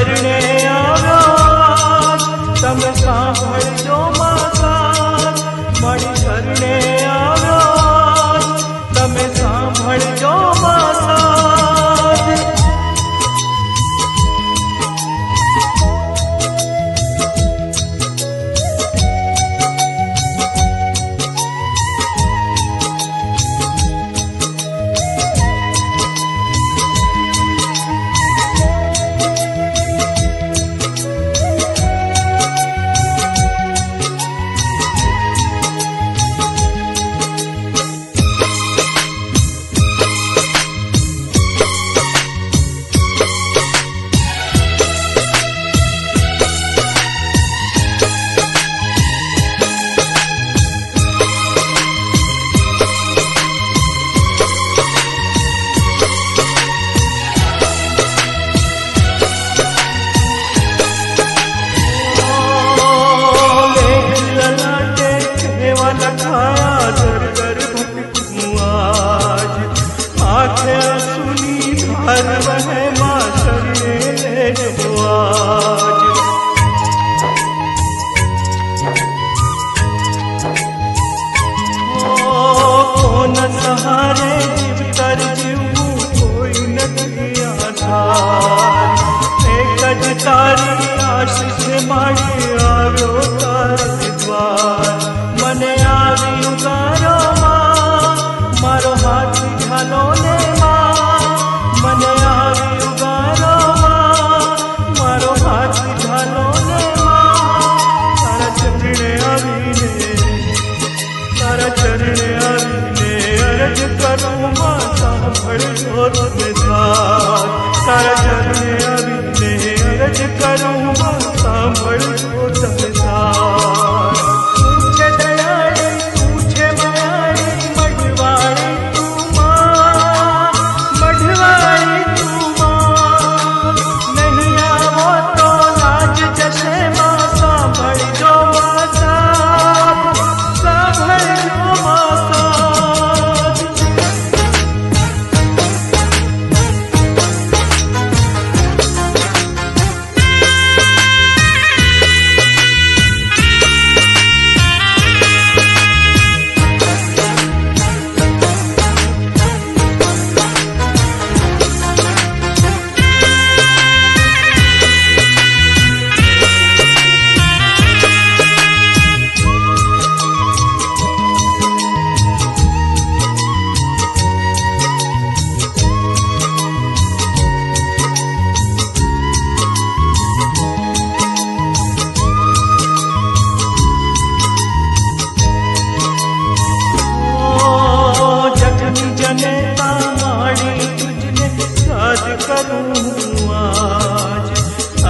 ચરણે આવ્યો તમે સાંભળજો માતા, મારી ચરણે આવ્યો તમે સાંભળજો માતા. સહારે જીવતર જીવવું કોઈ નથી આધાર, એક જ તારી આશીષ માડી આવ્યો તારી દ્વાર. મને આવી ઉગારો માં, મારો હાથ ઝાલો ને માં, મને આવી ઉગારો માં, મારો હાથ ઝાલો ને માં. તારા ચરણે આવીને, તારા ચરણે આવીને અરજ કરું માં સાંભળજો તમે સાથ. તારા ચરણે આવીને અરજ કરું માં સાંભળજો તમે સાથ. તું છે દયાળી, તું છે માયાળી, મઢવાળી તું માં, મઢવાળી તું માં. નહીં આવો તો લાજ જશે માં, સાંભળજો માં સાથ, સાંભળજો માં સાથ.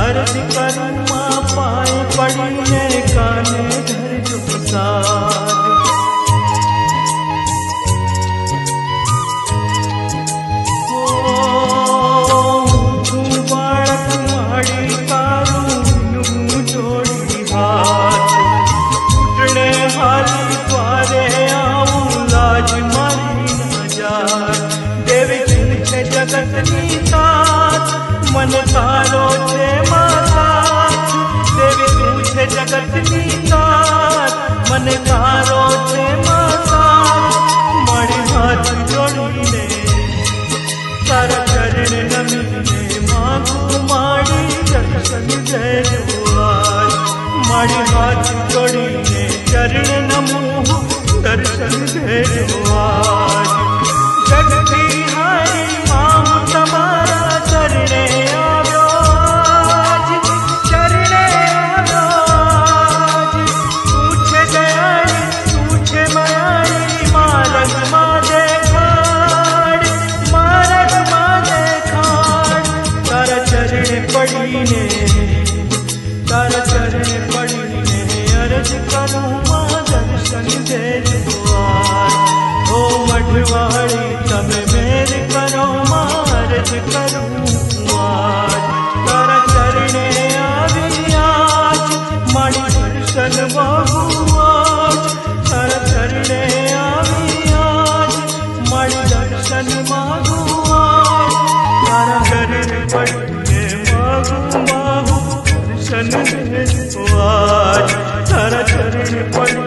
अर्ज करूँ माँ पाए पड़ीने काने धरजो साथ. તું બાળક માડી તારું જોડી હાથ, ઘૂંટણે હાલી દ્વારે આવું લાજ મારી ન જાય. દેવી તું છે જગતની તાત, મન તારો છે માતા. દેવી તું છે જગતની તાત, મને તારો છે માતા. મારી હાથ જોડીને તારા ચરણે નમીને માંગું માડી દર્શન દેજો આજ. મારી હાથ જોડીને ચરણે નમું દર્શન દેજો આજ. જગતી હારી માં તમારા ચરણે આવ્યો આજ, ચરણે આવ્યો આજ. તું છે દયાળી, તું છે માયાળી, માર્ગમાં દેખાડ, માર્ગમાં દેખાડ. તારા ચરણે પડીને, તારા ચરણે પડીને અરજ કરું માં દર્શન દેજો આજ. ઓ દર્શન દે તો આજ તારા ચરણ પડી